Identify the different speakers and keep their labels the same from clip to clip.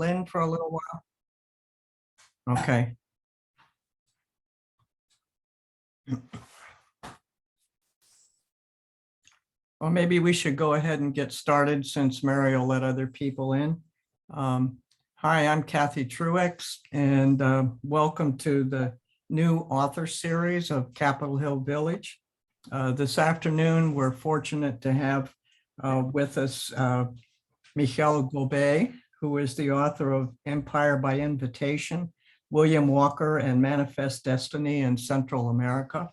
Speaker 1: in for a little while? Okay. Well, maybe we should go ahead and get started since Mary will let other people in. Hi, I'm Kathy Truex, and welcome to the new author series of Capitol Hill Village. This afternoon, we're fortunate to have with us Michel Gobat, who is the author of Empire by Invitation, William Walker and Manifest Destiny in Central America.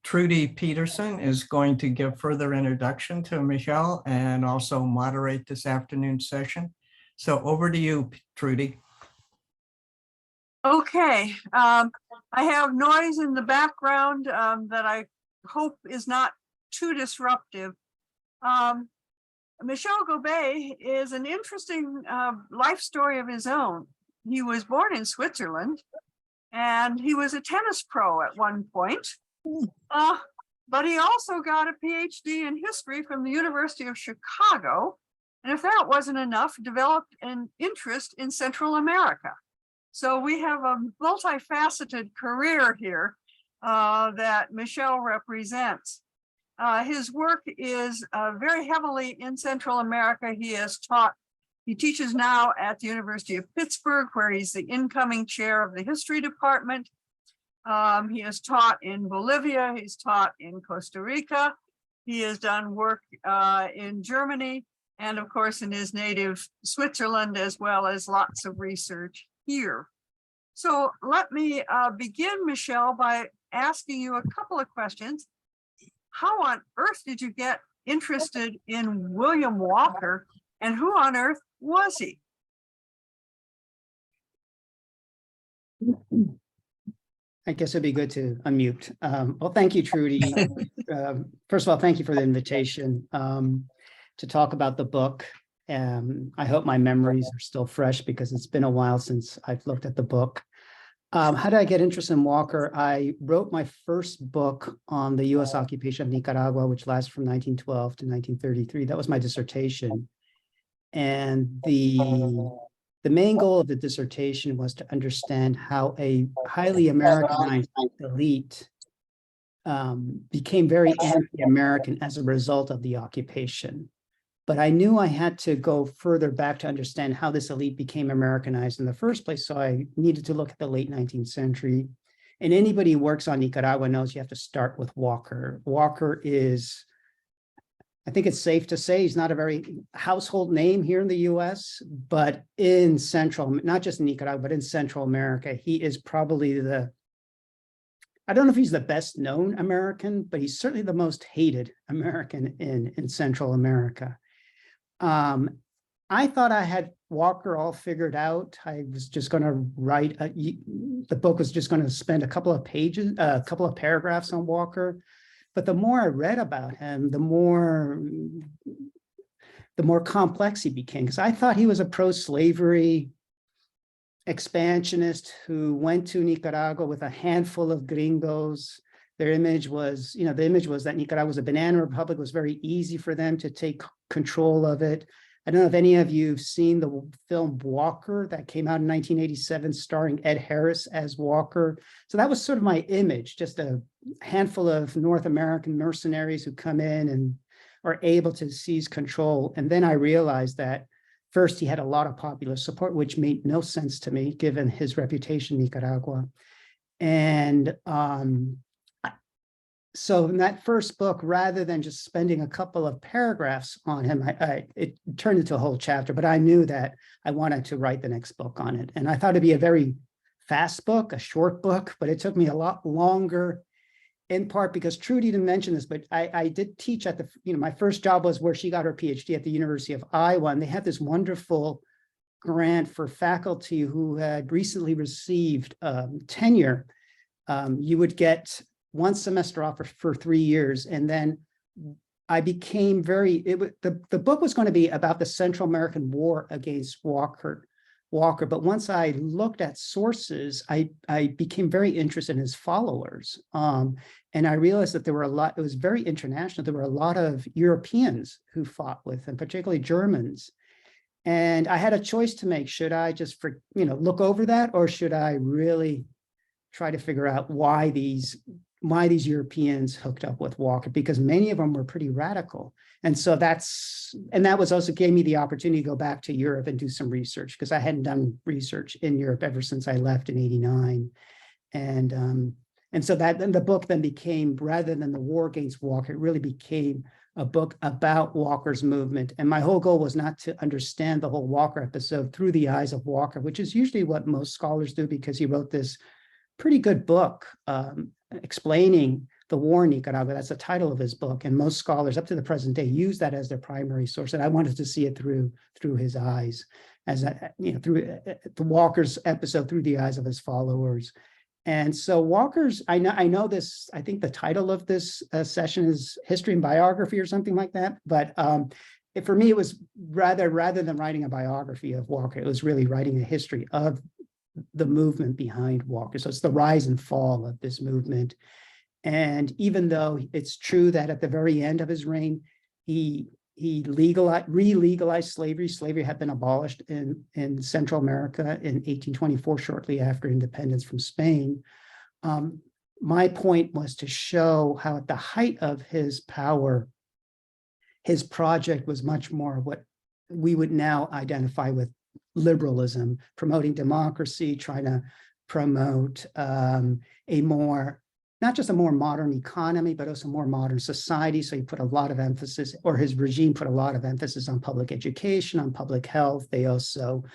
Speaker 1: Trudy Peterson is going to give further introduction to Michel and also moderate this afternoon session. So over to you, Trudy.
Speaker 2: Okay, I have noise in the background that I hope is not too disruptive. Michel Gobat is an interesting life story of his own. He was born in Switzerland and he was a tennis pro at one point. But he also got a PhD in history from the University of Chicago. And if that wasn't enough, developed an interest in Central America. So we have a multifaceted career here that Michel represents. His work is very heavily in Central America. He teaches now at the University of Pittsburgh, where he's the incoming chair of the history department. He has taught in Bolivia, he's taught in Costa Rica, he has done work in Germany, and of course in his native Switzerland, as well as lots of research here. So let me begin, Michel, by asking you a couple of questions. How on earth did you get interested in William Walker, and who on earth was he?
Speaker 3: I guess it'd be good to unmute. Well, thank you, Trudy. First of all, thank you for the invitation to talk about the book. I hope my memories are still fresh because it's been a while since I've looked at the book. How did I get interested in Walker? I wrote my first book on the U.S. occupation of Nicaragua, which lasted from 1912 to 1933. That was my dissertation. And the main goal of the dissertation was to understand how a highly Americanized elite became very anti-American as a result of the occupation. But I knew I had to go further back to understand how this elite became Americanized in the first place. So I needed to look at the late 19th century. And anybody who works on Nicaragua knows you have to start with Walker. Walker is, I think it's safe to say, he's not a very household name here in the US, but in Central, not just in Nicaragua, but in Central America, he is probably I don't know if he's the best known American, but he's certainly the most hated American in Central America. I thought I had Walker all figured out. I was just going to write, the book was just going to spend a couple of pages, a couple of paragraphs on Walker. But the more I read about him, the more complex he became, because I thought he was a pro-slavery expansionist who went to Nicaragua with a handful of gringos. Their image was, the image was that Nicaragua was a banana republic. It was very easy for them to take control of it. I don't know if any of you have seen the film Walker that came out in 1987, starring Ed Harris as Walker. So that was sort of my image, just a handful of North American mercenaries who come in and are able to seize control. And then I realized that first, he had a lot of popular support, which made no sense to me, given his reputation in Nicaragua. And so in that first book, rather than just spending a couple of paragraphs on him, it turned into a whole chapter, but I knew that I wanted to write the next book on it. And I thought it'd be a very fast book, a short book, but it took me a lot longer, in part because Trudy didn't mention this, but I did teach at my first job was where she got her PhD at the University of Iowa, and they had this wonderful grant for faculty who had recently received tenure. You would get one semester off for 3 years. And then I became the book was going to be about the Central American War against Walker. But once I looked at sources, I became very interested in his followers. And I realized that there were it was very international. There were a lot of Europeans who fought with him, particularly Germans. And I had a choice to make. Should I just look over that, or should I really try to figure out why these Europeans hooked up with Walker? Because many of them were pretty radical. And so that was also gave me the opportunity to go back to Europe and do some research, because I hadn't done research in Europe ever since I left in '89. And so then the book then became, rather than the war against Walker, it really became a book about Walker's movement. And my whole goal was not to understand the whole Walker episode through the eyes of Walker, which is usually what most scholars do, because he wrote this pretty good book explaining the war in Nicaragua. That's the title of his book. And most scholars up to the present day use that as their primary source. And I wanted to see it through his eyes, through the Walker's episode through the eyes of his followers. And so Walker's, I know this, I think the title of this session is History and Biography or something like that. But for me, it was rather than writing a biography of Walker, it was really writing a history of the movement behind Walker. So it's the rise and fall of this movement. And even though it's true that at the very end of his reign, he re-legalized slavery. Slavery had been abolished in Central America in 1824, shortly after independence from Spain. My point was to show how at the height of his power, his project was much more what we would now identify with liberalism, promoting democracy, trying to promote not just a more modern economy, but also more modern society. So he put a lot of emphasis, or his regime put a lot of emphasis on public education, on public health. They also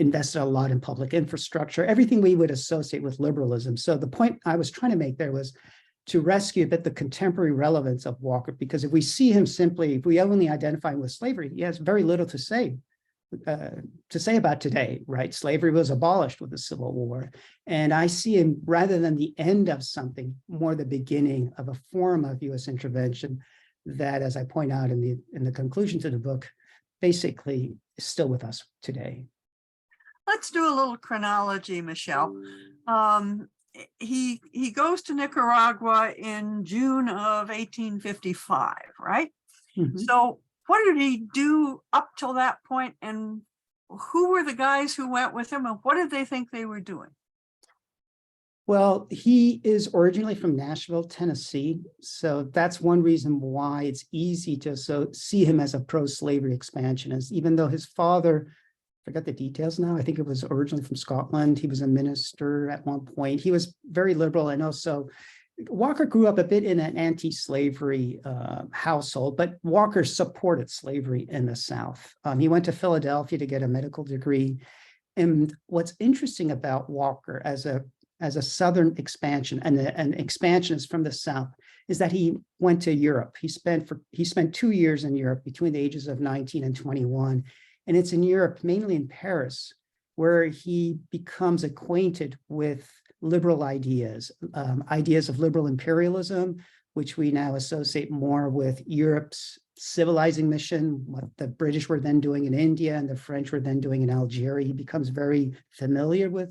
Speaker 3: invested a lot in public infrastructure, everything we would associate with liberalism. So the point I was trying to make there was to rescue a bit the contemporary relevance of Walker, because if we only identify him with slavery, he has very little to say about today, right? Slavery was abolished with the Civil War. And I see him, rather than the end of something, more the beginning of a form of US intervention that, as I point out in the conclusion to the book, basically is still with us today.
Speaker 2: Let's do a little chronology, Michel. He goes to Nicaragua in June of 1855, right? Mm-hmm. So what did he do up till that point, and who were the guys who went with him, and what did they think they were doing?
Speaker 3: Well, he is originally from Nashville, Tennessee. So that's one reason why it's easy to see him as a pro-slavery expansionist, even though his father, I forgot the details now, I think it was originally from Scotland. He was a minister at one point. He was very liberal, and also Walker grew up a bit in an anti-slavery household, but Walker supported slavery in the South. He went to Philadelphia to get a medical degree. And what's interesting about Walker as a Southern expansion and an expansionist from the South is that he went to Europe. He spent 2 years in Europe between the ages of 19 and 21. And it's in Europe, mainly in Paris, where he becomes acquainted with liberal ideas of liberal imperialism, which we now associate more with Europe's civilizing mission, what the British were then doing in India and the French were then doing in Algeria. He becomes very familiar with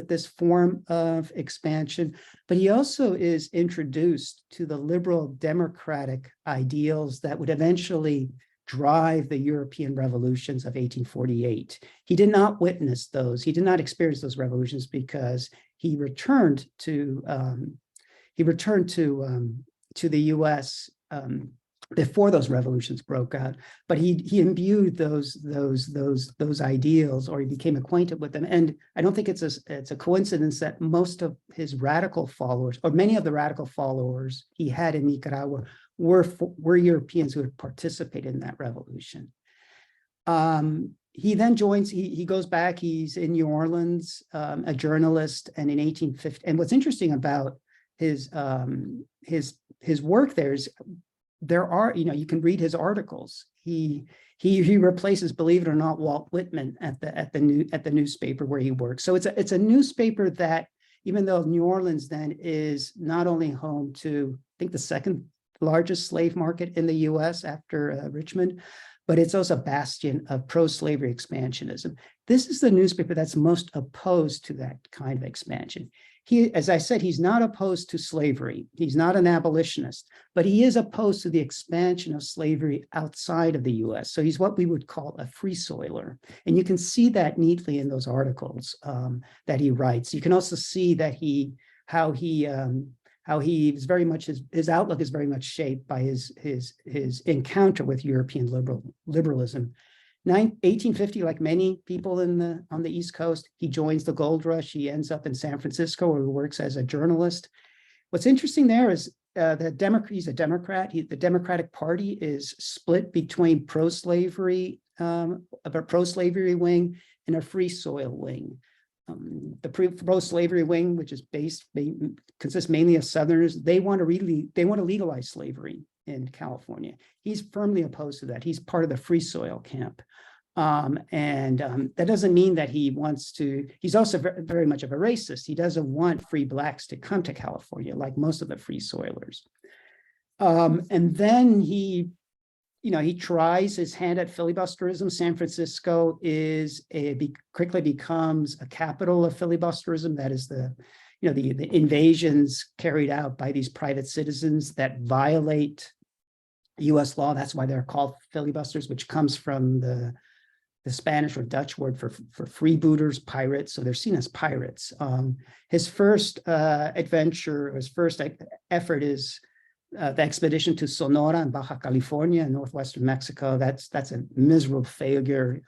Speaker 3: this form of expansion, but he also is introduced to the liberal democratic ideals that would eventually drive the European revolutions of 1848. He did not witness those. He did not experience those revolutions because he returned to the U.S. Before those revolutions broke out. But he imbued those ideals, or he became acquainted with them. And I don't think it's a coincidence that most of his radical followers, or many of the radical followers he had in Nicaragua, were Europeans who had participated in that revolution. He then joins, he goes back, he's in New Orleans, a journalist, and in 1850, and what's interesting about his work there is there are, you can read his articles. He replaces, believe it or not, Walt Whitman at the newspaper where he works. So it's a newspaper that, even though New Orleans then is not only home to, I think, the second largest slave market in the US after Richmond, but it's also a bastion of pro-slavery expansionism. This is the newspaper that's most opposed to that kind of expansion. as I said, he's not opposed to slavery. He's not an abolitionist, but he is opposed to the expansion of slavery outside of the US. So he's what we would call a free soiler. And you can see that neatly in those articles that he writes. You can also see that how he is very much, his outlook is very much shaped by his encounter with European liberalism. 1850, like many people on the East Coast, he joins the gold rush. He ends up in San Francisco, where he works as a journalist. What's interesting there is he's a Democrat. The Democratic Party is split between pro-slavery wing and a free soil wing. The pro-slavery wing, which is consists mainly of Southerners, they want to legalize slavery in California. He's firmly opposed to that. He's part of the free soil camp. That doesn't mean that he wants to, he's also very much of a racist. He doesn't want free blacks to come to California, like most of the free soilers. And then he tries his hand at filibusterism. San Francisco quickly becomes a capital of filibusterism. That is the invasions carried out by these private citizens that violate US law. That's why they're called filibusters, which comes from the Spanish or Dutch word for freebooters, pirates. So they're seen as pirates. His first effort is the expedition to Sonora in Baja California in northwestern Mexico. That's a miserable failure.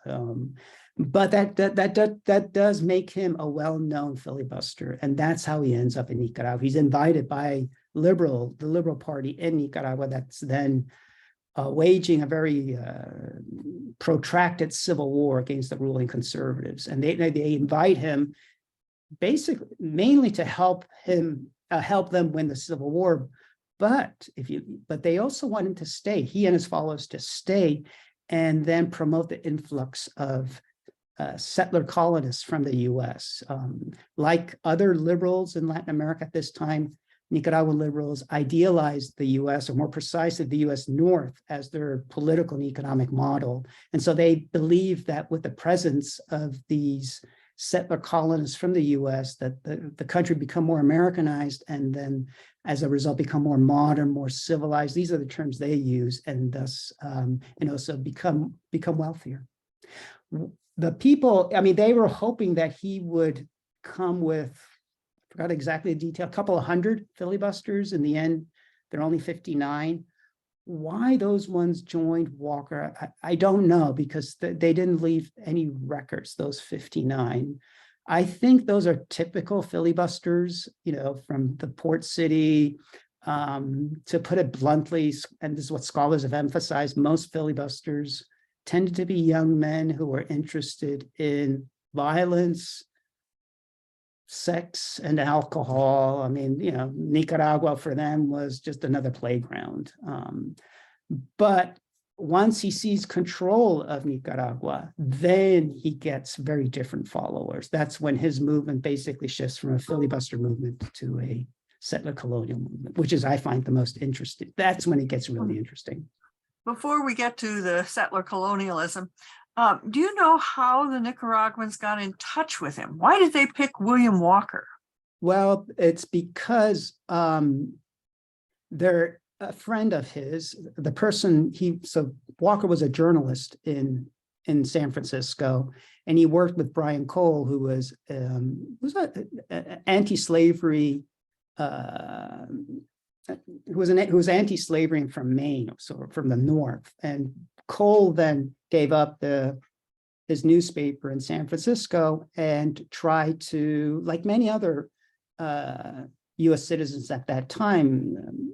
Speaker 3: But that does make him a well-known filibuster, and that's how he ends up in Nicaragua. He's invited by the Liberal Party in Nicaragua that's then waging a very protracted civil war against the ruling conservatives, and they invite him basically mainly to help them win the civil war. But they also want him to stay. He and his followers to stay, and then promote the influx of settler colonists from the U.S. Like other liberals in Latin America at this time, Nicaraguan liberals idealized the U.S., or more precisely, the U.S. North, as their political and economic model. And so they believed that with the presence of these settler colonists from the U.S., that the country become more Americanized, and then as a result become more modern, more civilized. These are the terms they use, and thus also become wealthier. The people, they were hoping that he would come with, I forgot exactly the detail, a couple of hundred filibusters. In the end, there are only 59. Why those ones joined Walker, I don't know, because they didn't leave any records, those 59. I think those are typical filibusters, from the port city. To put it bluntly, and this is what scholars have emphasized, most filibusters tended to be young men who were interested in violence, sex, and alcohol. Nicaragua for them was just another playground. But once he sees control of Nicaragua, then he gets very different followers. That's when his movement basically shifts from a filibuster movement to a settler colonial movement, which is, I find, the most interesting. That's when it gets really interesting.
Speaker 2: Before we get to the settler colonialism, do you know how the Nicaraguans got in touch with him? Why did they pick William Walker?
Speaker 3: Well, it's because they're a friend of his, the person so Walker was a journalist in San Francisco, and he worked with Brian Cole, who was anti-slavery, who was anti-slavery from Maine, so from the North. And Cole then gave up his newspaper in San Francisco and tried to, like many other U.S. citizens at that time,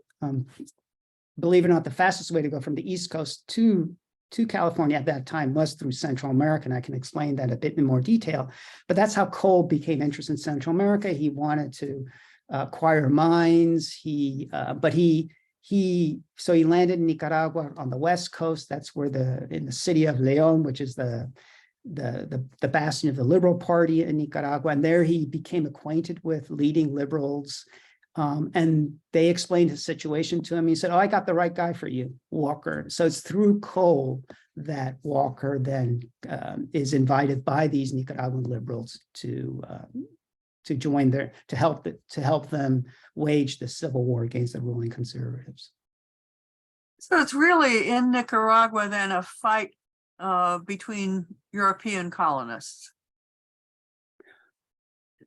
Speaker 3: believe it or not, the fastest way to go from the East Coast to California at that time was through Central America, and I can explain that a bit in more detail. But that's how Cole became interested in Central America. He wanted to acquire mines. So he landed in Nicaragua on the West Coast. That's where in the city of León, which is the bastion of the Liberal Party in Nicaragua, and there he became acquainted with leading liberals. And they explained his situation to him. He said, "Oh, I got the right guy for you, Walker." So it's through Cole that Walker then is invited by these Nicaraguan liberals to to join to help them wage the civil war against the ruling conservatives.
Speaker 2: So it's really in Nicaragua then a fight between European colonists.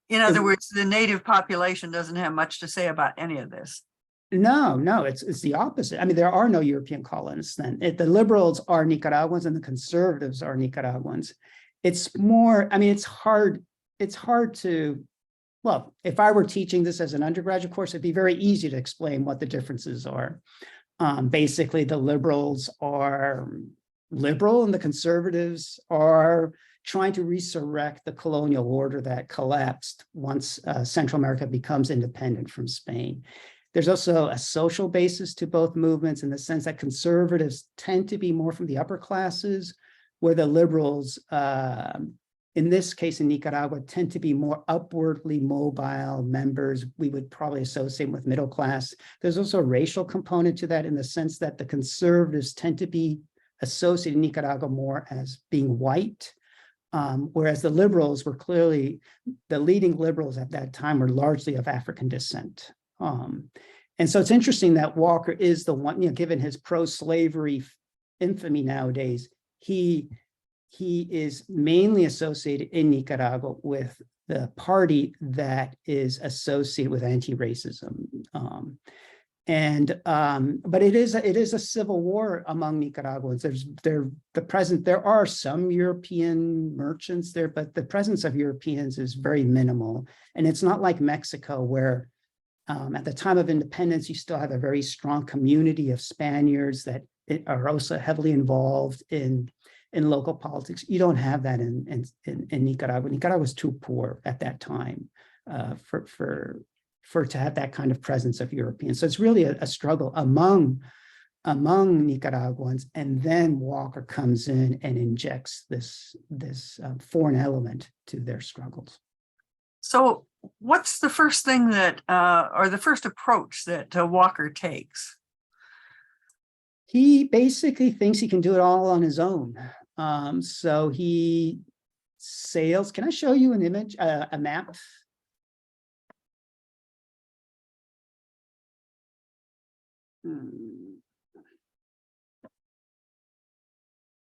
Speaker 2: In other words, the native population doesn't have much to say about any of this.
Speaker 3: No, it's the opposite. I mean, there are no European colonists then. The liberals are Nicaraguans and the conservatives are Nicaraguans. It's more, I mean, it's hard to, well, if I were teaching this as an undergraduate course, it'd be very easy to explain what the differences are. Basically, the liberals are liberal and the conservatives are trying to resurrect the colonial order that collapsed once Central America becomes independent from Spain. There's also a social basis to both movements in the sense that conservatives tend to be more from the upper classes, where the liberals, in this case in Nicaragua, tend to be more upwardly mobile members we would probably associate with middle class. There's also a racial component to that in the sense that the conservatives tend to be associated in Nicaragua more as being white, whereas the liberals were clearly, the leading liberals at that time were largely of African descent. And so it's interesting that Walker is the one, given his pro-slavery infamy nowadays, he is mainly associated in Nicaragua with the party that is associated with anti-racism. But it is a civil war among Nicaraguans. There are some European merchants there, but the presence of Europeans is very minimal. And it's not like Mexico, where at the time of independence, you still have a very strong community of Spaniards that are also heavily involved in local politics. You don't have that in Nicaragua. Nicaragua was too poor at that time for to have that kind of presence of Europeans. So it's really a struggle among Nicaraguans, and then Walker comes in and injects this foreign element to their struggles.
Speaker 2: So what's the first thing that, or the first approach that Walker takes?
Speaker 3: He basically thinks he can do it all on his own. So he sails. Can I show you an image, a map? Can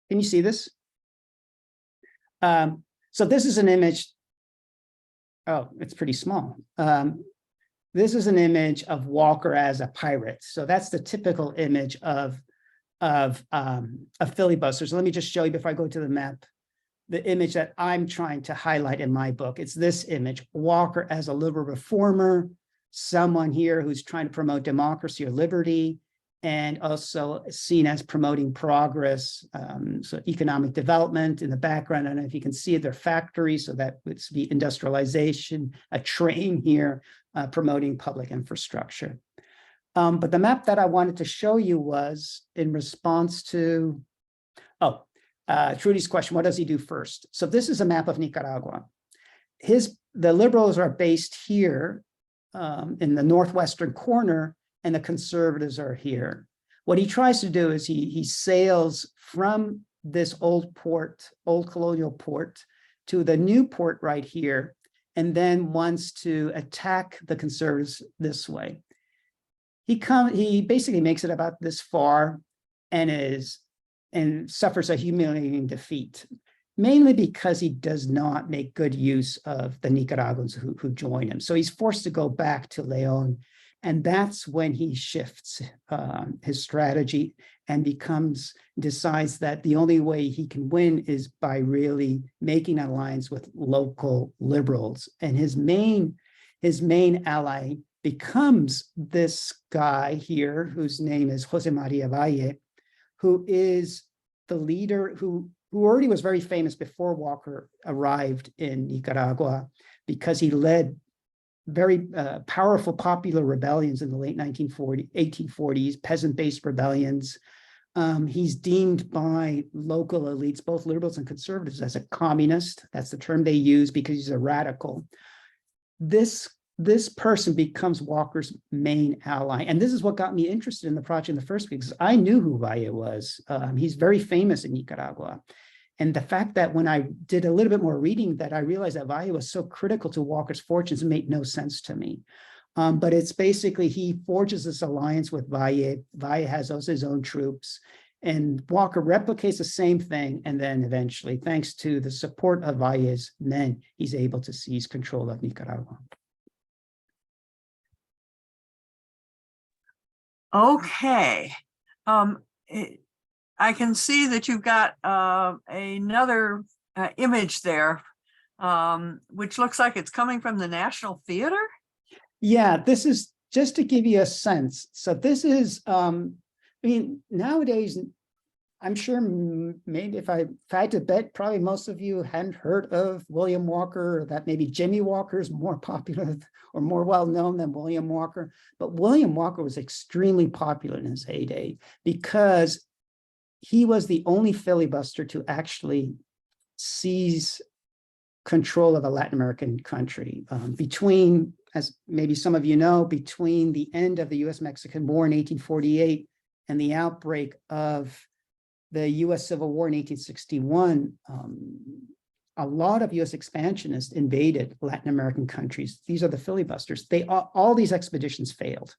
Speaker 3: you see this? So this is an image. Oh, it's pretty small. This is an image of Walker as a pirate. So that's the typical image of filibusters. So let me just show you before I go to the map, the image that I'm trying to highlight in my book. It's this image, Walker as a liberal reformer, someone here who's trying to promote democracy or liberty, and also seen as promoting progress, so economic development in the background. I don't know if you can see it, they're factories, so that would be industrialization, a train here promoting public infrastructure. But the map that I wanted to show you was in response to, Trudy's question, what does he do first? So this is a map of Nicaragua. The liberals are based here in the northwestern corner, and the conservatives are here. What he tries to do is he sails from this old colonial port, to the new port right here, and then wants to attack the conservatives this way. He basically makes it about this far and suffers a humiliating defeat, mainly because he does not make good use of the Nicaraguans who join him. So he's forced to go back to Leon, and that's when he shifts his strategy and decides that the only way he can win is by really making an alliance with local liberals. And his main ally becomes this guy here, whose name is Jose Maria Valle, who is the leader who already was very famous before Walker arrived in Nicaragua, because he led very powerful popular rebellions in the late 1840s, peasant-based rebellions. He's deemed by local elites, both liberals and conservatives, as a communist. That's the term they use because he's a radical. This person becomes Walker's main ally. And this is what got me interested in the project in the first place, because I knew who Valle was. He's very famous in Nicaragua. And the fact that when I did a little bit more reading, that I realized that Valle was so critical to Walker's fortunes made no sense to me. But it's basically, he forges this alliance with Valle. Valle has also his own troops, and Walker replicates the same thing. And then eventually, thanks to the support of Valle's men, he's able to seize control of Nicaragua.
Speaker 2: Okay. I can see that you've got another image there, which looks like it's coming from the National Theater.
Speaker 3: Yeah, this is just to give you a sense. So this is, I mean, nowadays, I'm sure maybe if I had to bet, probably most of you hadn't heard of William Walker, or that maybe Jimmy Walker is more popular or more well-known than William Walker. But William Walker was extremely popular in his heyday because he was the only filibuster to actually seize control of a Latin American country between, as maybe some of you know, between the end of the US-Mexican War in 1848 and the outbreak of the US Civil War in 1861, a lot of US expansionists invaded Latin American countries. These are the filibusters. All these expeditions failed.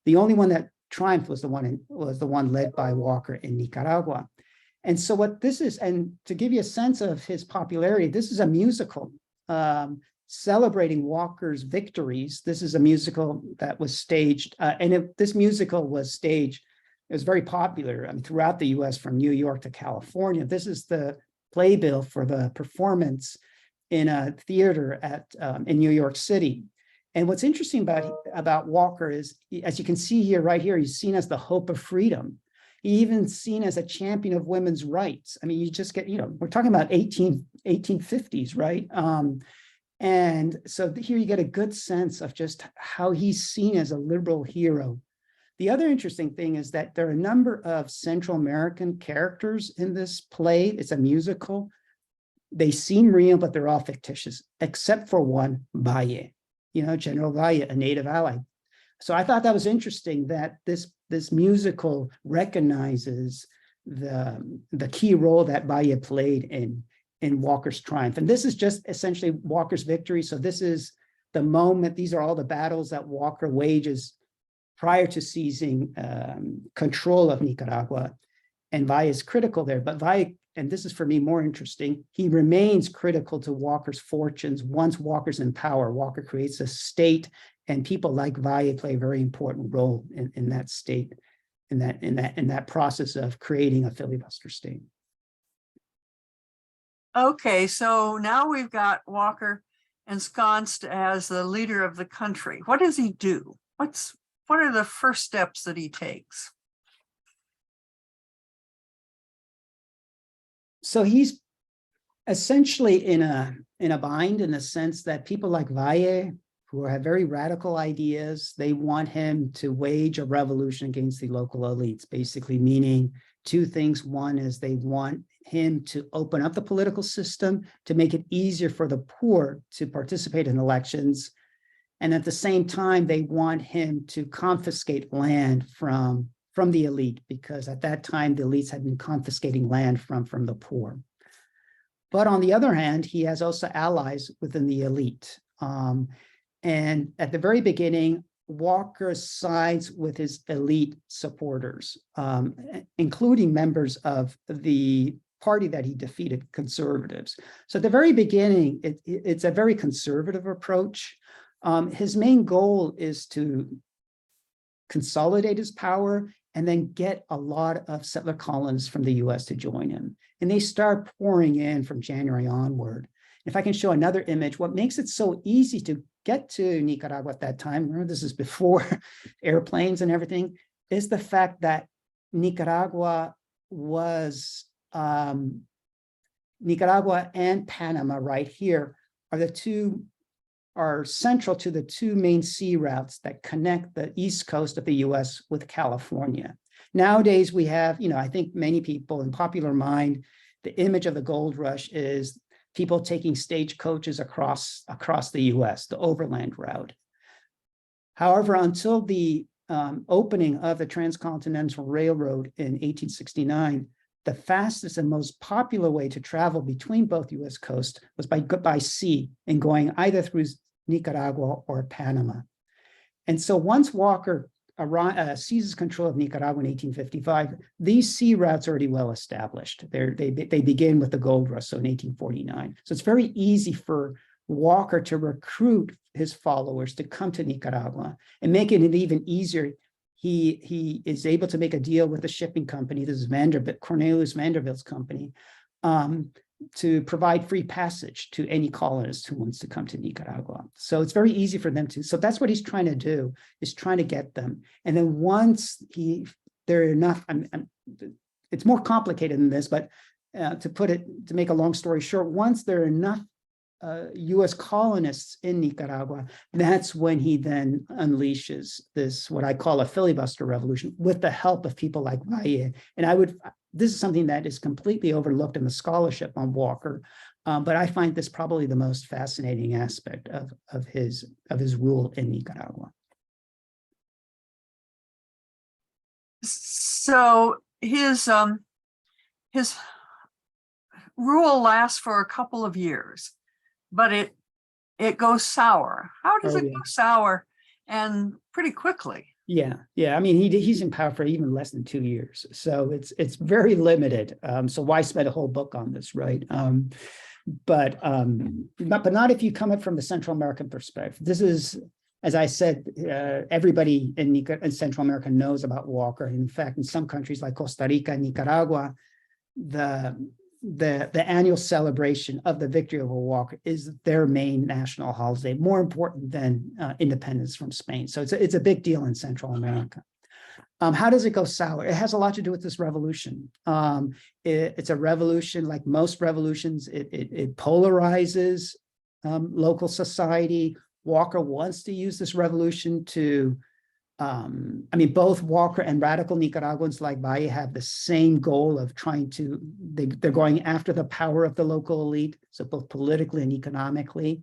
Speaker 3: The only one that triumphed was the one led by Walker in Nicaragua. And so what this is, and to give you a sense of his popularity, this is a musical celebrating Walker's victories. This is a musical that was staged, this musical was staged. It was very popular, I mean, throughout the US, from New York to California. This is the playbill for the performance in a theater in New York City. And what's interesting about Walker is, as you can see here, right here, he's seen as the hope of freedom. He even seen as a champion of women's rights. I mean, you just get, we're talking about 1850s, right? And so here you get a good sense of just how he's seen as a liberal hero. The other interesting thing is that there are a number of Central American characters in this play. It's a musical. They seem real, but they're all fictitious, except for one, Valle, General Valle, a native ally. So I thought that was interesting that this musical recognizes the key role that Valle played in Walker's triumph. And this is just essentially Walker's victory. So this is the moment, these are all the battles that Walker wages prior to seizing control of Nicaragua. And Valle is critical there. But Valle, and this is for me more interesting, he remains critical to Walker's fortunes. Once Walker's in power, Walker creates a state, and people like Valle play a very important role in that state, in that process of creating a filibuster state.
Speaker 2: Okay, so now we've got Walker ensconced as the leader of the country. What does he do? What are the first steps that he takes?
Speaker 3: So he's essentially in a bind, in the sense that people like Valle, who have very radical ideas, they want him to wage a revolution against the local elites, basically meaning two things. One is they want him to open up the political system to make it easier for the poor to participate in elections. And at the same time, they want him to confiscate land from the elite, because at that time, the elites had been confiscating land from the poor. But on the other hand, he has also allies within the elite. And at the very beginning, Walker sides with his elite supporters, including members of the party that he defeated, conservatives. So at the very beginning, it's a very conservative approach. His main goal is to consolidate his power and then get a lot of settler colonists from the US to join him. And they start pouring in from January onward. If I can show another image, what makes it so easy to get to Nicaragua at that time, remember this is before airplanes and everything, is the fact that Nicaragua and Panama right here are central to the two main sea routes that connect the east coast of the US with California. Nowadays we have, I think many people in popular mind, the image of the gold rush is people taking stagecoaches across the US, the overland route. However, until the opening of the Transcontinental Railroad in 1869, the fastest and most popular way to travel between both U.S. coasts was by sea and going either through Nicaragua or Panama. And so once Walker seizes control of Nicaragua in 1855, these sea routes are already well established. They begin with the gold rush, so in 1849. So it's very easy for Walker to recruit his followers to come to Nicaragua, and making it even easier. He is able to make a deal with a shipping company, this is Cornelius Vanderbilt's company, to provide free passage to any colonist who wants to come to Nicaragua. So it's very easy for them to, so that's what he's trying to do, is trying to get them. And then once there are enough, it's more complicated than this, but to make a long story short, once there are enough US colonists in Nicaragua, that's when he then unleashes this, what I call a filibuster revolution, with the help of people like Valle. And this is something that is completely overlooked in the scholarship on Walker, but I find this probably the most fascinating aspect of his rule in Nicaragua.
Speaker 2: So his rule lasts for a couple of years, but it goes sour. How does it go sour, and pretty quickly? Yeah. I mean, he's in power for even less than 2 years, so it's very limited. So why spend a whole book on this, right? But not if you come from the Central American perspective. This is, as I said, everybody in Central America knows about Walker. In fact, in some countries like Costa Rica and Nicaragua, the annual celebration of the victory over Walker is their main national holiday, more important than independence from Spain. So it's a big deal in Central America. How does it go sour? It has a lot to do with this revolution. It's a revolution, like most revolutions, it polarizes local society. Walker wants to use this revolution to, both Walker and radical Nicaraguans like Valle have the same goal of they're going after the power of the local elite, so both politically and economically.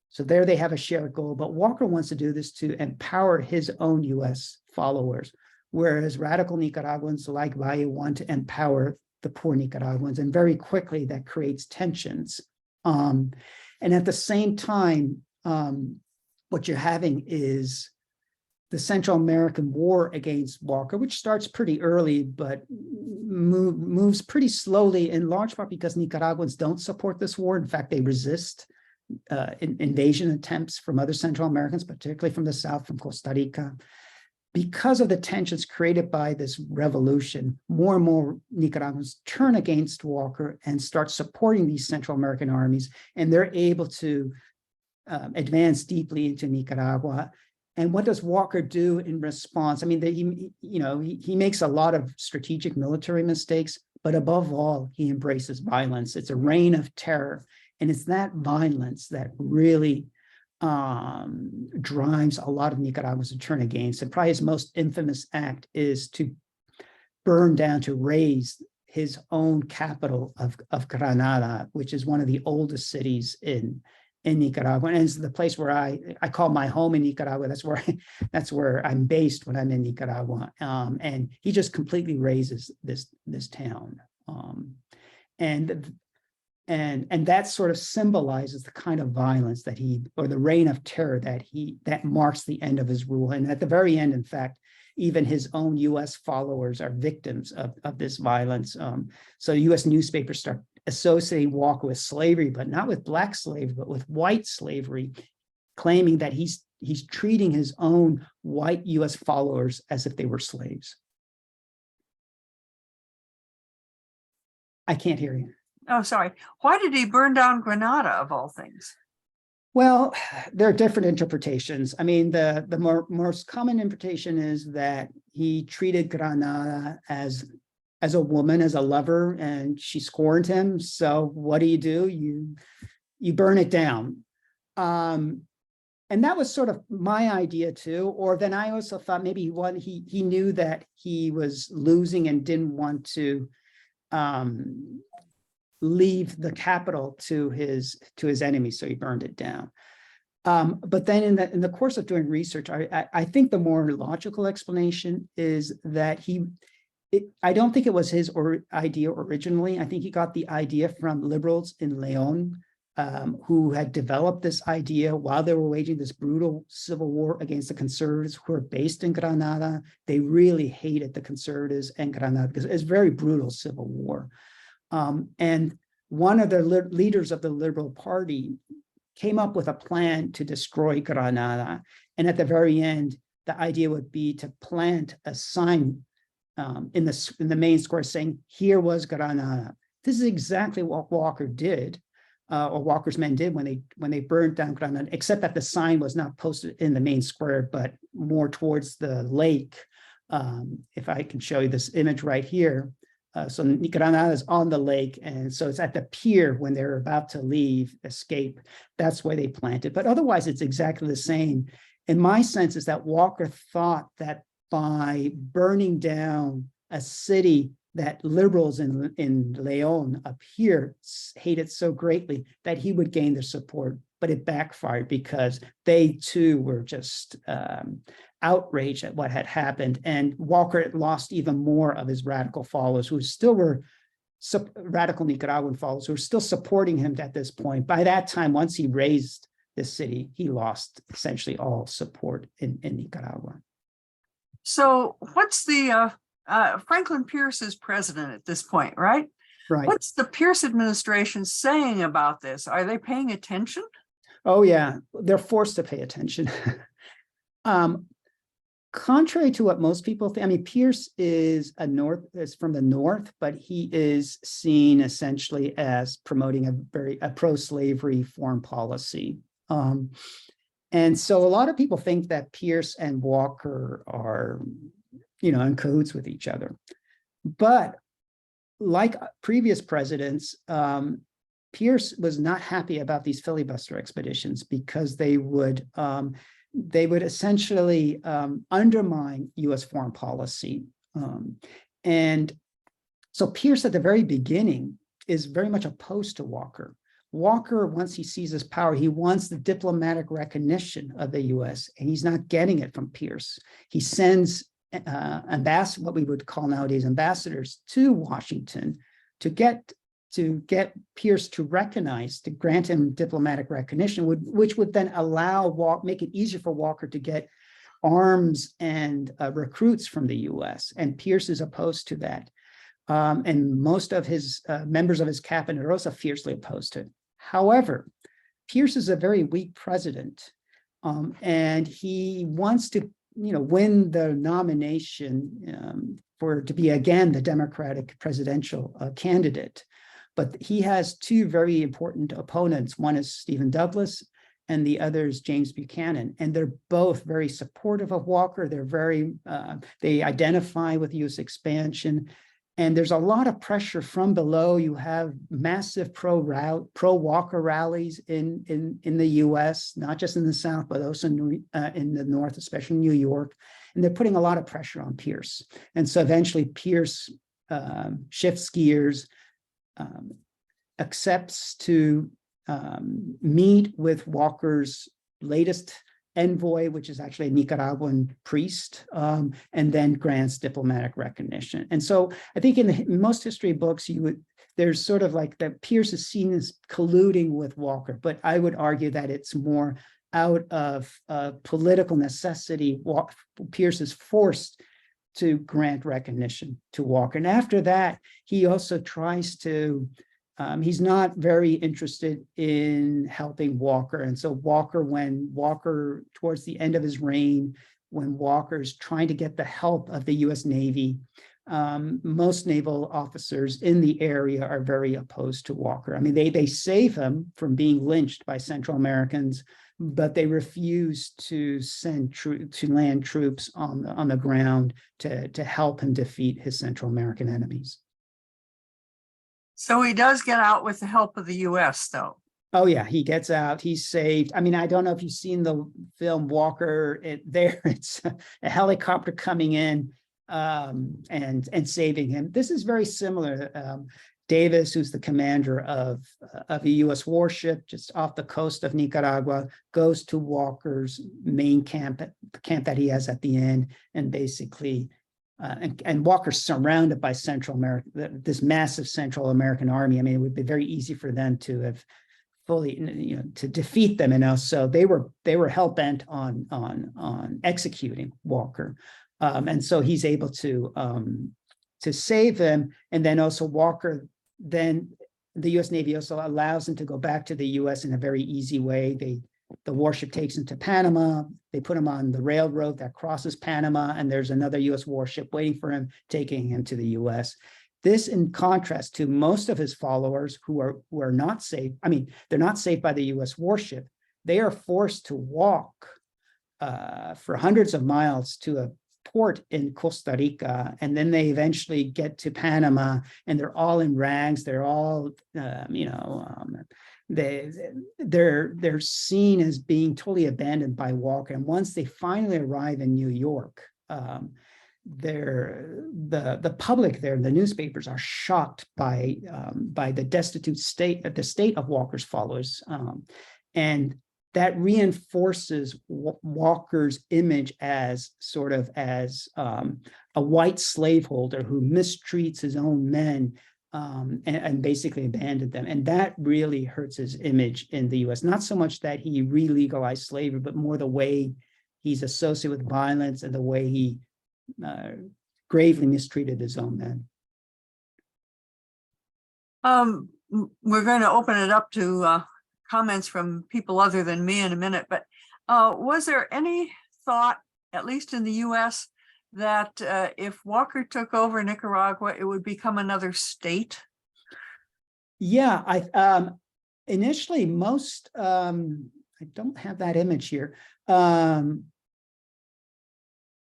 Speaker 2: So there they have a shared goal, but Walker wants to do this to empower his own US followers, whereas radical Nicaraguans like Valle want to empower the poor Nicaraguans, and very quickly that creates tensions. And at the same time, what you're having is the Central American War against Walker, which starts pretty early, but moves pretty slowly, in large part because Nicaraguans don't support this war. In fact, they resist invasion attempts from other Central Americans, particularly from the South, from Costa Rica. Because of the tensions created by this revolution, more and more Nicaraguans turn against Walker and start supporting these Central American armies, and they're able to advance deeply into Nicaragua. And what does Walker do in response? I mean, he makes a lot of strategic military mistakes, but above all, he embraces violence. It's a reign of terror. And it's that violence that really drives a lot of Nicaraguans to turn against. And probably his most infamous act is to burn down, to raze his own capital of Granada, which is one of the oldest cities in Nicaragua, and it's the place where I call my home in Nicaragua. That's where I'm based when I'm in Nicaragua. And he just completely razes this town, and that sort of symbolizes the kind of violence or the reign of terror that marks the end of his rule. And at the very end, in fact, even his own U.S. followers are victims of this violence. So U.S. newspapers start associating Walker with slavery, but not with Black slavery, but with white slavery, claiming that he's treating his own white U.S. followers as if they were slaves. I can't hear you. Oh, sorry. Why did he burn down Granada, of all things?
Speaker 3: Well, there are different interpretations. I mean, the most common interpretation is that he treated Granada as a woman, as a lover, and she scorned him. So what do? You burn it down. And that was sort of my idea too. Or then I also thought maybe he knew that he was losing and didn't want to leave the capital to his enemies, so he burned it down. But then in the course of doing research, I think the more logical explanation is that I don't think it was his idea originally. I think he got the idea from liberals in León, who had developed this idea while they were waging this brutal civil war against the conservatives who were based in Granada. They really hated the conservatives in Granada because it's a very brutal civil war. And one of the leaders of the Liberal Party came up with a plan to destroy Granada. And at the very end, the idea would be to plant a sign in the main square saying, "Here was Granada." This is exactly what Walker did, or Walker's men did when they burned down Granada, except that the sign was not posted in the main square, but more towards the lake. If I can show you this image right here. So Granada is on the lake, and so it's at the pier when they're about to leave, escape. That's why they planted. But otherwise, it's exactly the same. And my sense is that Walker thought that by burning down a city that liberals in León up here hated so greatly that he would gain their support, but it backfired because they too were just outraged at what had happened. And Walker lost even more of his radical followers who still were radical Nicaraguan followers who were still supporting him at this point. By that time, once he raised this city, he lost essentially all support in Nicaragua.
Speaker 2: So what's the Franklin Pierce is president at this point, right?
Speaker 3: Right.
Speaker 2: What's the Pierce administration saying about this? Are they paying attention?
Speaker 3: Oh yeah, they're forced to pay attention. Contrary to what most people think, I mean, Pierce is from the north, but he is seen essentially as promoting a pro-slavery foreign policy. And so a lot of people think that Pierce and Walker are, in cahoots with each other. But like previous presidents, Pierce was not happy about these filibuster expeditions because they would essentially undermine U.S. foreign policy. And so Pierce at the very beginning is very much opposed to Walker. Walker, once he seizes power, he wants the diplomatic recognition of the U.S., and he's not getting it from Pierce. He sends what we would call nowadays ambassadors to Washington to get Pierce to grant him diplomatic recognition, which would then make it easier for Walker to get arms and recruits from the U.S. And Pierce is opposed to that. And most of his members of his cabinet are also fiercely opposed to it. However, Pierce is a very weak president, and he wants to, win the nomination to be again the Democratic presidential candidate. But he has two very important opponents. One is Stephen Douglas, and the other is James Buchanan. And they're both very supportive of Walker. They identify with U.S. expansion. And there's a lot of pressure from below. You have massive pro-Walker rallies in the U.S., not just in the South, but also in the North, especially New York. And they're putting a lot of pressure on Pierce. And so eventually Pierce shifts gears, accepts to meet with Walker's latest envoy, which is actually a Nicaraguan priest, and then grants diplomatic recognition. And so I think in most history books, there's sort of like that Pierce is seen as colluding with Walker, but I would argue that it's more out of political necessity. Pierce is forced to grant recognition to Walker. And after that, he also tries to he's not very interested in helping Walker. And so towards the end of his reign, when Walker's trying to get the help of the US Navy, most naval officers in the area are very opposed to Walker. I mean, they save him from being lynched by Central Americans, but they refuse to land troops on the ground to help him defeat his Central American enemies.
Speaker 2: So he does get out with the help of the U.S., though.
Speaker 3: Oh yeah, he gets out. He's saved. I mean, I don't know if you've seen the film Walker. It's a helicopter coming in and saving him. This is very similar. Davis, who's the commander of a U.S. warship just off the coast of Nicaragua, goes to Walker's main camp, the camp that he has at the end, and basically and Walker's surrounded by Central America, this massive Central American army. I mean, it would be very easy for them to have fully, to defeat them. So they were hell bent on executing Walker, and so he's able to save him. And then also Walker, then the U.S. Navy also allows him to go back to the U.S. in a very easy way. The warship takes him to Panama. They put him on the railroad that crosses Panama, and there's another U.S. warship waiting for him, taking him to the U.S. This, in contrast to most of his followers who are not saved. I mean, they're not saved by the U.S. warship. They are forced to walk for hundreds of miles to a port in Costa Rica, and then they eventually get to Panama, and they're all in rags. They're all, they're seen as being totally abandoned by Walker. And once they finally arrive in New York, the public there, the newspapers are shocked by the destitute state, the state of Walker's followers, and that reinforces Walker's image as sort of as a white slaveholder who mistreats his own men, and basically abandoned them. And that really hurts his image in the U.S. Not so much that he re-legalized slavery, but more the way he's associated with violence and the way he gravely mistreated his own men.
Speaker 2: We're going to open it up to comments from people other than me in a minute, but was there any thought, at least in the U.S., that if Walker took over Nicaragua, it would become another state?
Speaker 3: Yeah, I initially most I don't have that image here.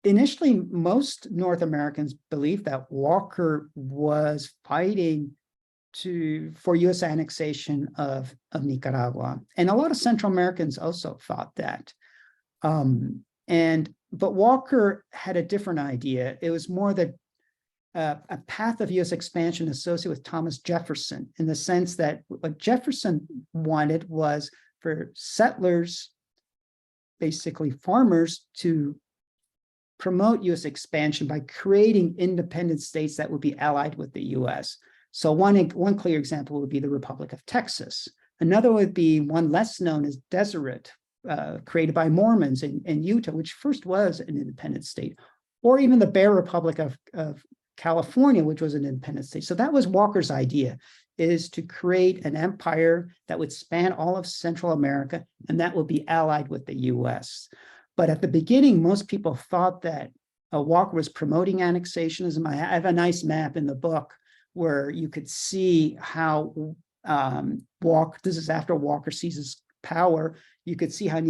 Speaker 3: Initially, most North Americans believed that Walker was fighting for U.S. annexation of Nicaragua, and a lot of Central Americans also thought that. But Walker had a different idea. It was more that a path of U.S. expansion associated with Thomas Jefferson, in the sense that what Jefferson wanted was for settlers, basically farmers, to promote U.S. expansion by creating independent states that would be allied with the U.S. So one clear example would be the Republic of Texas. Another would be one less known as Deseret, created by Mormons in Utah, which first was an independent state, or even the Bear Republic of California, which was an independent state. So that was Walker's idea, is to create an empire that would span all of Central America and that would be allied with the U.S. But at the beginning, most people thought that Walker was promoting annexationism. I have a nice map in the book where you could see how Walker, this is after Walker seizes power, you could see how it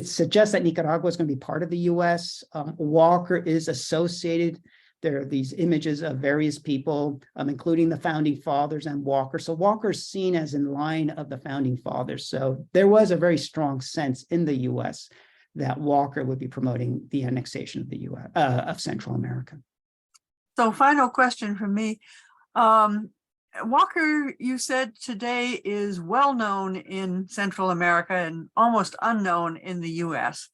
Speaker 3: suggests that Nicaragua is going to be part of the U.S. Walker is associated. There are these images of various people, including the founding fathers and Walker. So Walker is seen as in line of the founding fathers. So there was a very strong sense in the U.S. that Walker would be promoting the annexation of the U.S. Of Central America.
Speaker 2: So final question from me. Walker, you said today, is well known in Central America and almost unknown in the U.S.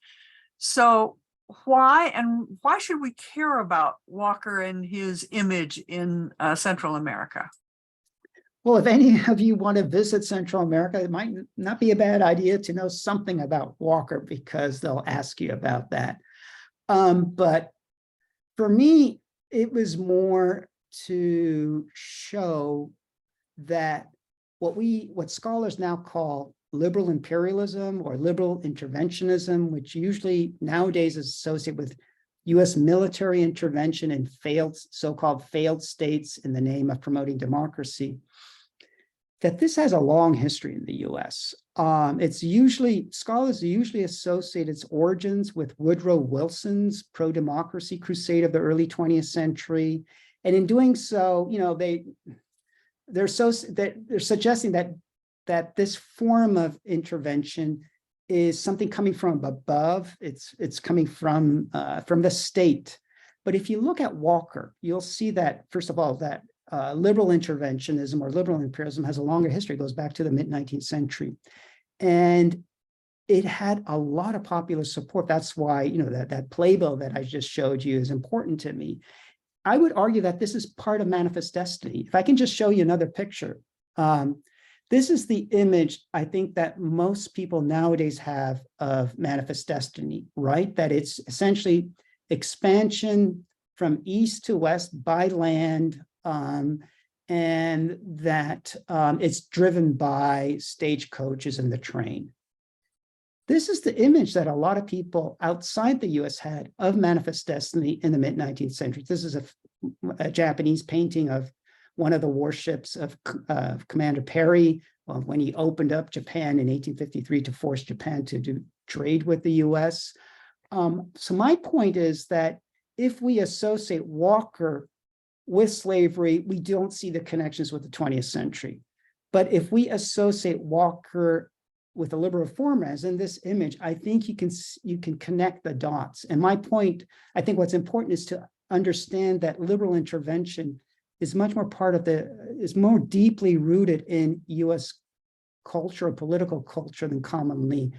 Speaker 2: So why should we care about Walker and his image in Central America?
Speaker 3: Well, if any of you want to visit Central America, it might not be a bad idea to know something about Walker, because they'll ask you about that. But for me, it was more to show that what scholars now call liberal imperialism or liberal interventionism, which usually nowadays is associated with U.S. military intervention in so-called failed states in the name of promoting democracy, that this has a long history in the U.S. Scholars usually associate its origins with Woodrow Wilson's pro-democracy crusade of the early 20th century. And in doing so, they're suggesting that this form of intervention is something coming from above. It's coming from the state. But if you look at Walker, you'll see that, first of all, that liberal interventionism or liberal imperialism has a longer history. It goes back to the mid-19th century. And it had a lot of popular support. That's why, you know, that playbill that I just showed you is important to me. I would argue that this is part of Manifest Destiny. If I can just show you another picture. This is the image I think that most people nowadays have of Manifest Destiny, right? That it's essentially expansion from east to west by land, and that it's driven by stagecoaches and the train. This is the image that a lot of people outside the US had of Manifest Destiny in the mid-19th century. This is a Japanese painting of one of the warships of Commander Perry when he opened up Japan in 1853 to force Japan to do trade with the US. So my point is that if we associate Walker with slavery, we don't see the connections with the 20th century. But if we associate Walker with a liberal reformer, as in this image, I think you can connect the dots. And my point, I think what's important is to understand that liberal intervention is much more is more deeply rooted in US culture or political culture than commonly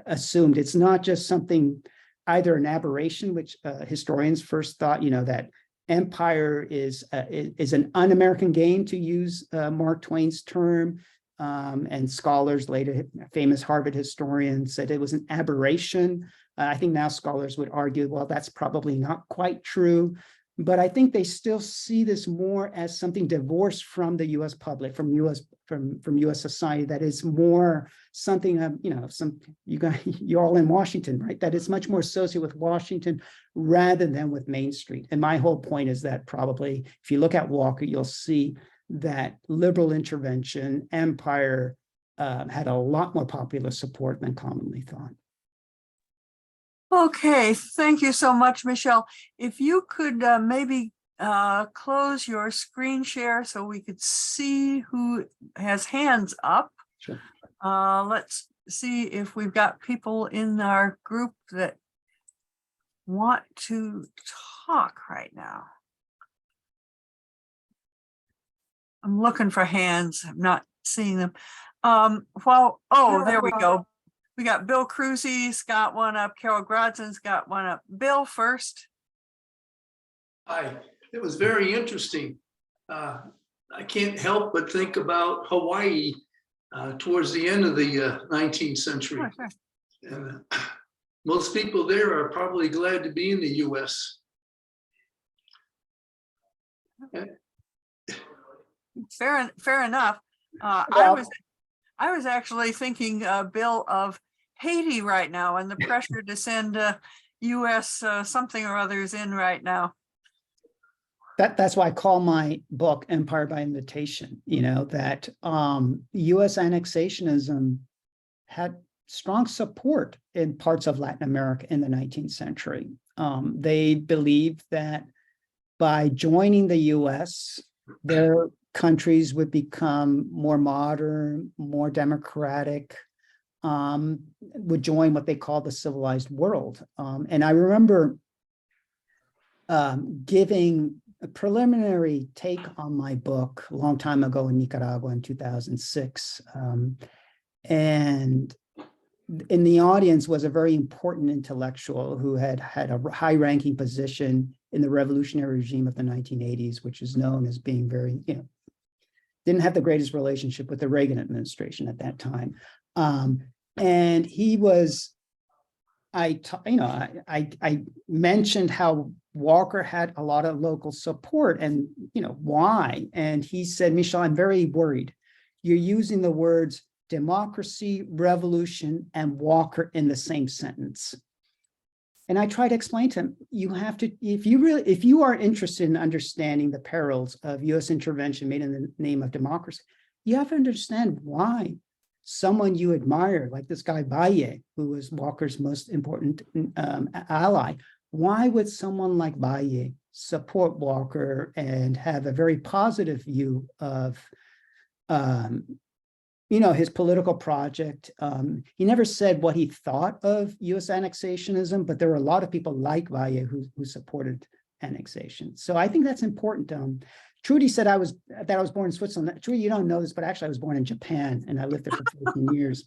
Speaker 3: assumed. It's not just something, either an aberration, which historians first thought, you know, that empire is an un-American game, to use Mark Twain's term, and scholars, later famous Harvard historians, said it was an aberration. I think now scholars would argue, well, that's probably not quite true. But I think they still see this more as something divorced from the U.S. public, from U.S. society, that is more something of, you know, you're all in Washington, right? That is much more associated with Washington rather than with Main Street. And my whole point is that probably, if you look at Walker, you'll see that liberal intervention, empire, had a lot more popular support than commonly thought.
Speaker 2: Okay, thank you so much, Michel. If you could maybe close your screen share so we could see who has hands up.
Speaker 3: Sure.
Speaker 2: Let's see if we've got people in our group that want to talk right now. I'm looking for hands. I'm not seeing them. There we go. We got Bill Cruzy's got one up. Carol Grodson's got one up. Bill first.
Speaker 4: Hi, it was very interesting. I can't help but think about Hawaii towards the end of the 19th century.
Speaker 2: Oh, sure.
Speaker 4: And most people there are probably glad to be in the US.
Speaker 2: Fair enough. I was actually thinking, Bill, of Haiti right now and the pressure to send U.S. Something or others in right now.
Speaker 3: That's why I call my book Empire by Invitation. You know, that U.S. annexationism had strong support in parts of Latin America in the 19th century. They believed that by joining the U.S., their countries would become more modern, more democratic, would join what they call the civilized world. And I remember giving a preliminary take on my book a long time ago in Nicaragua in 2006. And in the audience was a very important intellectual who had a high-ranking position in the revolutionary regime of the 1980s, which is known as being very, you know, didn't have the greatest relationship with the Reagan administration at that time. And he was, I mentioned how Walker had a lot of local support and, you know, why. And he said, Michel, I'm very worried. You're using the words democracy, revolution, and Walker in the same sentence. And I try to explain to him, you have to, if you are interested in understanding the perils of US intervention made in the name of democracy, you have to understand why someone you admire, like this guy Valle, who was Walker's most important ally, why would someone like Valle support Walker and have a very positive view of you know, his political project? He never said what he thought of U.S. annexationism, but there were a lot of people like Valle who supported annexation. So I think that's important. Trudy said I was born in Switzerland. Trudy, you don't know this, but actually I was born in Japan and I lived there for 14 years.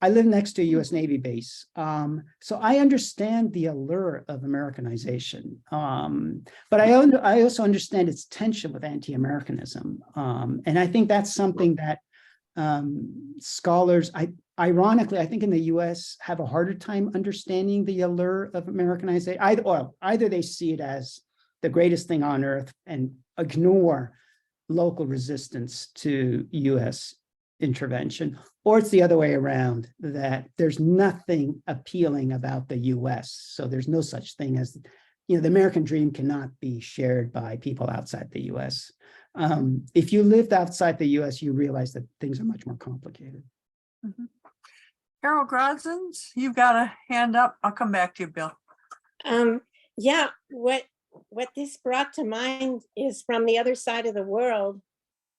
Speaker 3: I live next to a U.S. Navy base, so I understand the allure of Americanization, but I also understand its tension with anti-Americanism, and I think that's something that scholars, ironically, I think in the U.S. have a harder time understanding the allure of Americanization. Either they see it as the greatest thing on earth and ignore local resistance to U.S. intervention, or it's the other way around, that there's nothing appealing about the US. So there's no such thing as, the American dream cannot be shared by people outside the US. If you lived outside the US, you realize that things are much more complicated.
Speaker 2: Mhm. Carol Grodzins, you've got a hand up. I'll come back to you, Bill.
Speaker 5: Yeah, what this brought to mind is from the other side of the world,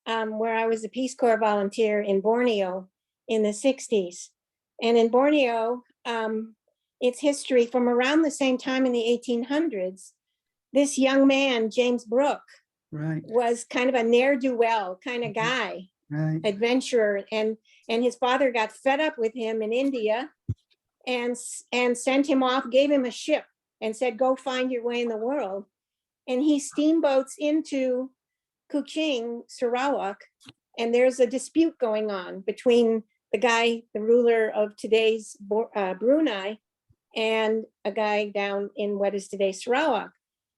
Speaker 5: where I was a Peace Corps volunteer in Borneo in the 60s. And in Borneo, its history from around the same time in the 1800s, this young man, James Brooke,
Speaker 3: Right,
Speaker 5: was kind of a ne'er-do-well kind of guy,
Speaker 3: right.
Speaker 5: adventurer. And his father got fed up with him in India and sent him off, gave him a ship and said, go find your way in the world. And he steamboats into Kuching, Sarawak, and there's a dispute going on between the ruler of today's Brunei, and a guy down in what is today Sarawak.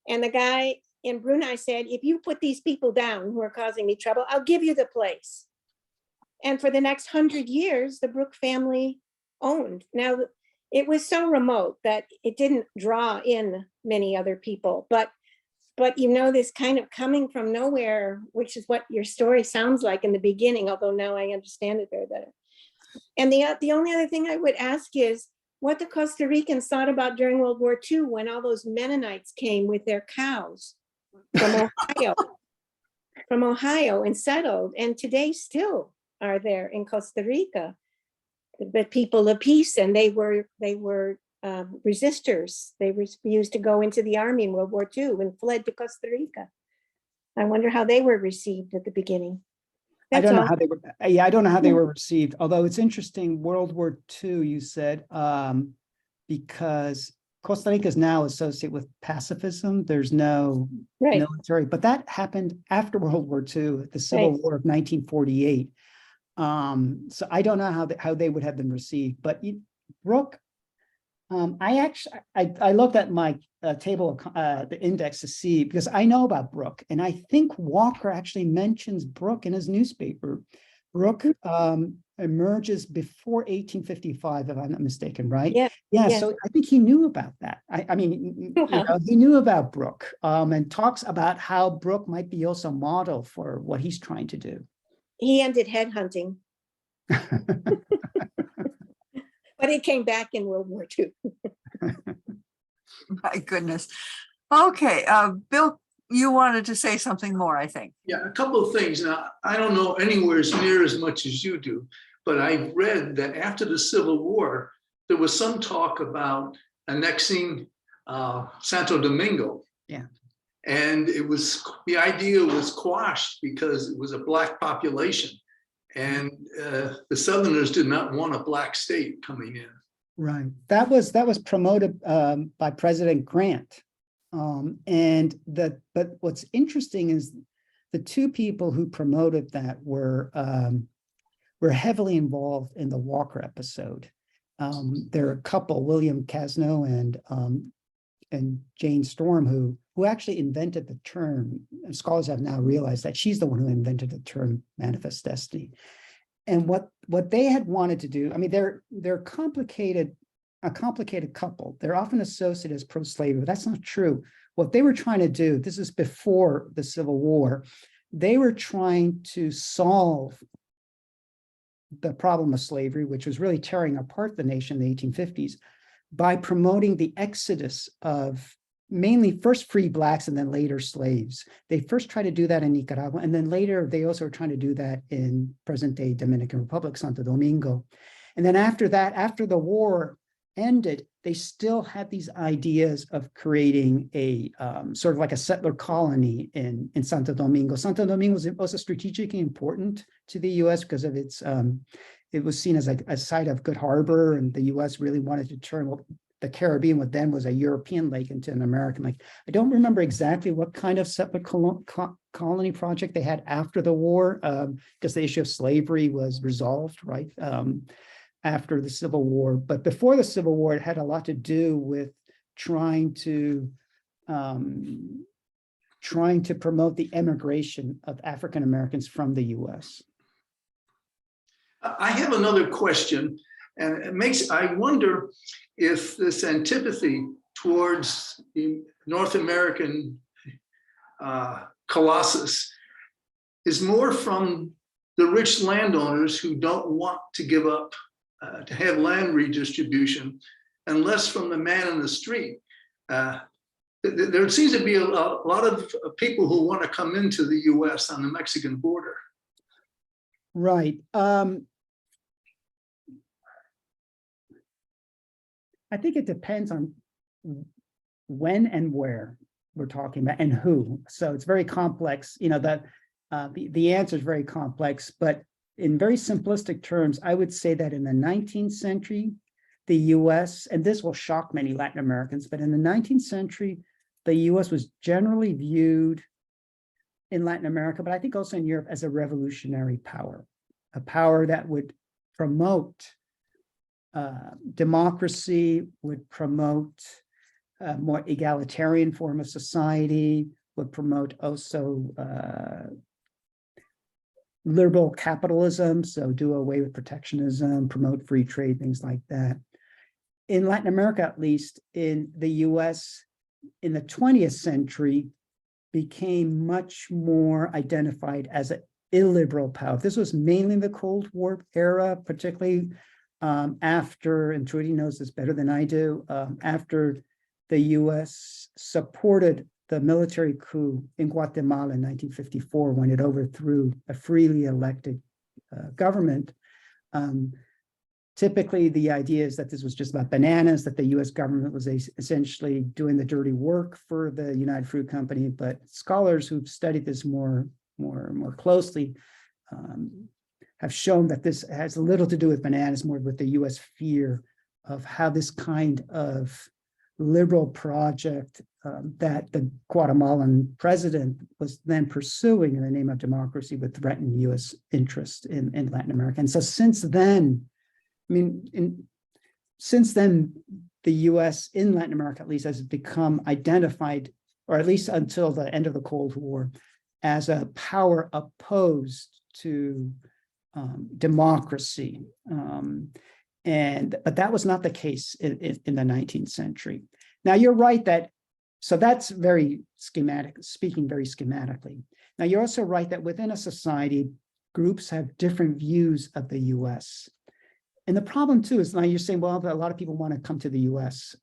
Speaker 5: And the guy in Brunei said, if you put these people down who are causing me trouble, I'll give you the place. And for the next 100 years, the Brooke family owned. Now, it was so remote that it didn't draw in many other people, but this kind of coming from nowhere, which is what your story sounds like in the beginning, although now I understand it very better. And the only other thing I would ask is what the Costa Ricans thought about during World War II, when all those Mennonites came with their cows from Ohio and settled, and today still are there in Costa Rica, but people of peace, and they were resistors. They refused to go into the army in World War II and fled to Costa Rica. I wonder how they were received at the beginning.
Speaker 3: I don't know
Speaker 5: all.
Speaker 3: how they were. Yeah, I don't know how they were received. Although it's interesting, World War II, you said, because Costa Rica is now associated with pacifism. There's no
Speaker 5: Right.
Speaker 3: military, but that happened after World War II, the Civil
Speaker 5: Right.
Speaker 3: War of 1948. So I don't know how they would have been received. But Brooke, I looked at my table, the index to see, because I know about Brooke, and I think Walker actually mentions Brooke in his newspaper. Brooke emerges before 1855, if I'm not mistaken, right?
Speaker 5: Yeah.
Speaker 3: Yeah.
Speaker 5: Yeah.
Speaker 3: So I think he knew about that. I mean, he knew about Brooke, and talks about how Brooke might be also a model for what he's trying to do.
Speaker 5: He ended headhunting, but it came back in World War II.
Speaker 2: My goodness. Okay, Bill, you wanted to say something more, I think.
Speaker 4: Yeah, a couple of things. Now, I don't know anywhere as near as much as you do, but I read that after the Civil War, there was some talk about annexing Santo Domingo.
Speaker 3: Yeah.
Speaker 4: And the idea was quashed because it was a Black population. And the Southerners did not want a Black state coming in.
Speaker 3: Right. That was promoted by President Grant. But what's interesting is the two people who promoted that were heavily involved in the Walker episode. There are a couple, William Casno and Jane Storm, who actually invented the term. And scholars have now realized that she's the one who invented the term manifest destiny. And what they had wanted to do, I mean, they're a complicated couple. They're often associated as pro-slavery, but that's not true. What they were trying to do, this is before the Civil War, they were trying to solve the problem of slavery, which was really tearing apart the nation in the 1850s, by promoting the exodus of mainly first free Blacks and then later slaves. They first tried to do that in Nicaragua, and then later they also were trying to do that in present-day Dominican Republic, Santo Domingo. And then after that, after the war ended, they still had these ideas of creating a sort of like a settler colony in Santo Domingo. Santo Domingo was also strategically important to the U.S. because of its it was seen as a site of good harbor, and the US really wanted to turn the Caribbean, what then was a European lake, into an American lake. I don't remember exactly what kind of separate colony project they had after the war, because the issue of slavery was resolved, right, after the Civil War. But before the Civil War, it had a lot to do with trying to promote the emigration of African Americans from the US.
Speaker 4: I have another question, and I wonder if this antipathy towards the North American Colossus is more from the rich landowners who don't want to give up, to have land redistribution, and less from the man in the street. There seems to be a lot of people who want to come into the US on the Mexican border.
Speaker 3: Right. I think it depends on when and where we're talking about and who. So it's very complex. You know, that the answer is very complex, but in very simplistic terms, I would say that in the 19th century, the US, and this will shock many Latin Americans, but in the 19th century, the US was generally viewed in Latin America, but I think also in Europe, as a revolutionary power, a power that would promote democracy, would promote a more egalitarian form of society, would promote also liberal capitalism, so do away with protectionism, promote free trade, things like that. In Latin America, at least, in the US, in the 20th century, became much more identified as an illiberal power. This was mainly in the Cold War era, particularly after, and Trudy knows this better than I do, after the US supported the military coup in Guatemala in 1954, when it overthrew a freely elected government. Typically, the idea is that this was just about bananas, that the US government was essentially doing the dirty work for the United Fruit Company. But scholars who've studied this more closely have shown that this has little to do with bananas, more with the US fear of how this kind of liberal project that the Guatemalan president was then pursuing in the name of democracy would threaten US interest in Latin America. And so since then, since then, the US in Latin America, at least, has become identified, or at least until the end of the Cold War, as a power opposed to democracy. But that was not the case in the 19th century. Now, you're right that, so that's very schematic, speaking very schematically. Now, you're also right that within a society, groups have different views of the US. And the problem too is, now you're saying, well, a lot of people want to come to the US.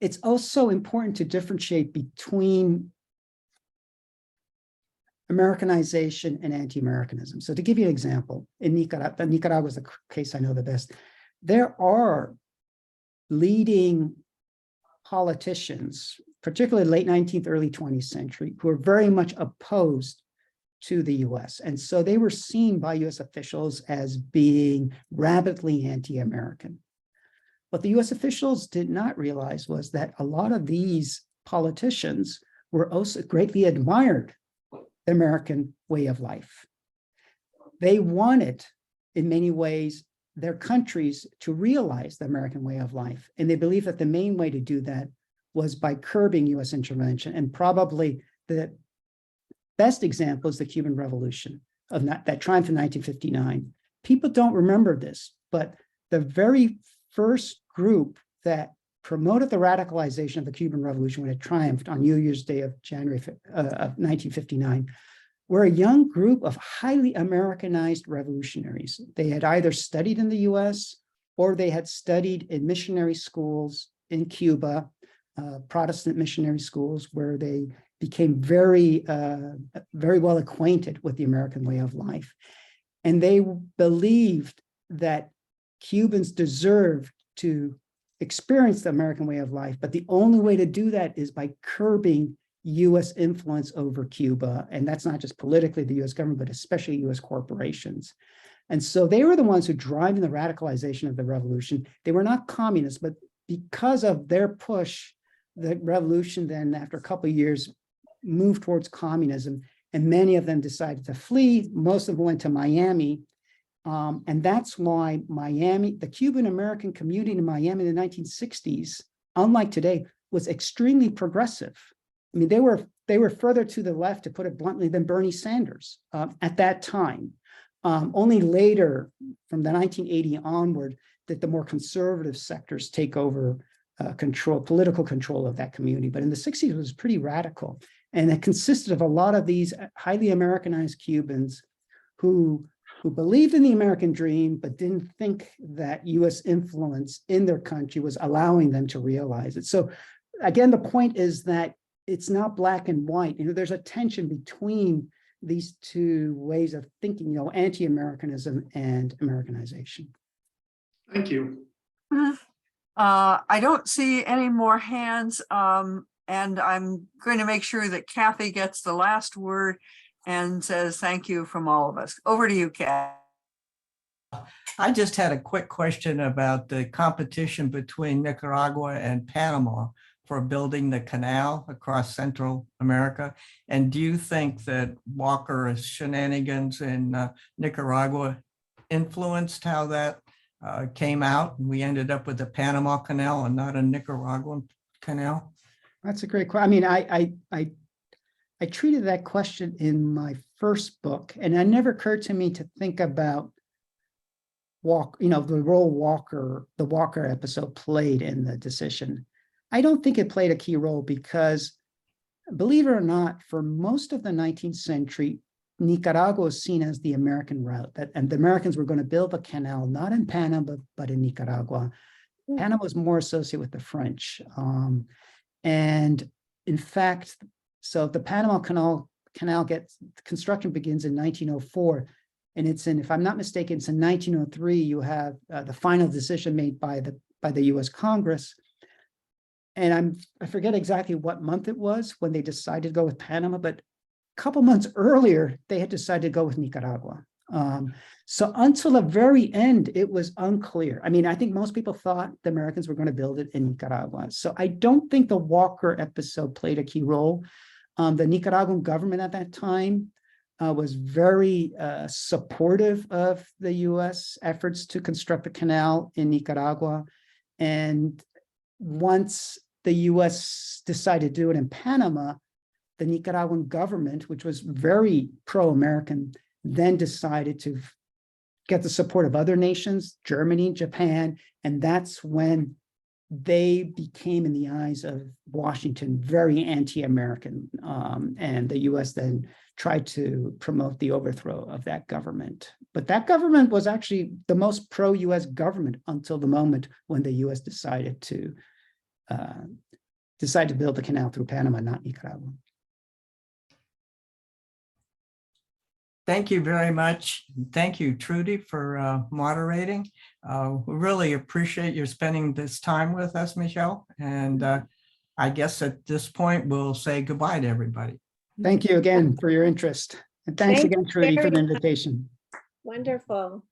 Speaker 3: It's also important to differentiate between Americanization and anti-Americanism. So to give you an example, in Nicaragua is the case I know the best. There are leading politicians, particularly late 19th, early 20th century, who are very much opposed to the US. And so they were seen by US officials as being rabidly anti-American. What the US officials did not realize was that a lot of these politicians were also greatly admired the American way of life. They wanted, in many ways, their countries to realize the American way of life. And they believed that the main way to do that was by curbing US intervention. And probably the best example is the Cuban Revolution, of that triumph in 1959. People don't remember this, but the very first group that promoted the radicalization of the Cuban Revolution when it triumphed on New Year's Day of January of 1959 were a young group of highly Americanized revolutionaries. They had either studied in the US or they had studied in missionary schools in Cuba, Protestant missionary schools, where they became very well acquainted with the American way of life. And they believed that Cubans deserved to experience the American way of life, but the only way to do that is by curbing US influence over Cuba. And that's not just politically the US government, but especially US corporations. And so they were the ones who driving the radicalization of the revolution. They were not communists, but because of their push, the revolution then, after a couple of years, moved towards communism, and many of them decided to flee. Most of them went to Miami. And that's why Miami, the Cuban American community in Miami in the 1960s, unlike today, was extremely progressive. I mean, they were further to the left, to put it bluntly, than Bernie Sanders at that time. Only later, from the 1980 onward, that the more conservative sectors take over political control of that community. But in the 60s, it was pretty radical. And it consisted of a lot of these highly Americanized Cubans who believed in the American dream, but didn't think that US influence in their country was allowing them to realize it. So again, the point is that it's not black and white. There's a tension between these two ways of thinking, anti-Americanism and Americanization.
Speaker 4: Thank you.
Speaker 2: I don't see any more hands, and I'm going to make sure that Kathy gets the last word and says thank you from all of us. Over to you, Kathy.
Speaker 1: I just had a quick question about the competition between Nicaragua and Panama for building the canal across Central America. And do you think that Walker's shenanigans in Nicaragua influenced how that came out? We ended up with the Panama Canal and not a Nicaraguan canal?
Speaker 3: That's a great question. I mean, I treated that question in my first book, and it never occurred to me to think about the role the Walker episode played in the decision. I don't think it played a key role because, believe it or not, for most of the 19th century, Nicaragua was seen as the American route, and the Americans were going to build a canal, not in Panama, but in Nicaragua. Panama was more associated with the French. And in fact, so the Panama Canal construction begins in 1904. And it's if I'm not mistaken, it's in 1903, you have the final decision made by the US Congress. And I forget exactly what month it was when they decided to go with Panama, but a couple months earlier, they had decided to go with Nicaragua. So until the very end, it was unclear. I mean, I think most people thought the Americans were going to build it in Nicaragua. So I don't think the Walker episode played a key role. The Nicaraguan government at that time was very supportive of the US efforts to construct a canal in Nicaragua. And once the US decided to do it in Panama, the Nicaraguan government, which was very pro-American, then decided to get the support of other nations, Germany, Japan, and that's when they became, in the eyes of Washington, very anti-American. And the US then tried to promote the overthrow of that government. But that government was actually the most pro-US government until the moment when the US decided to build the canal through Panama, not Nicaragua.
Speaker 1: Thank you very much. Thank you, Trudy, for moderating. We really appreciate your spending this time with us, Michel. And I guess at this point, we'll say goodbye to everybody.
Speaker 3: Thank you again for your interest. And thanks
Speaker 5: Thank
Speaker 3: again,
Speaker 5: you
Speaker 3: Trudy, for the
Speaker 5: very much.
Speaker 3: invitation.
Speaker 5: Wonderful.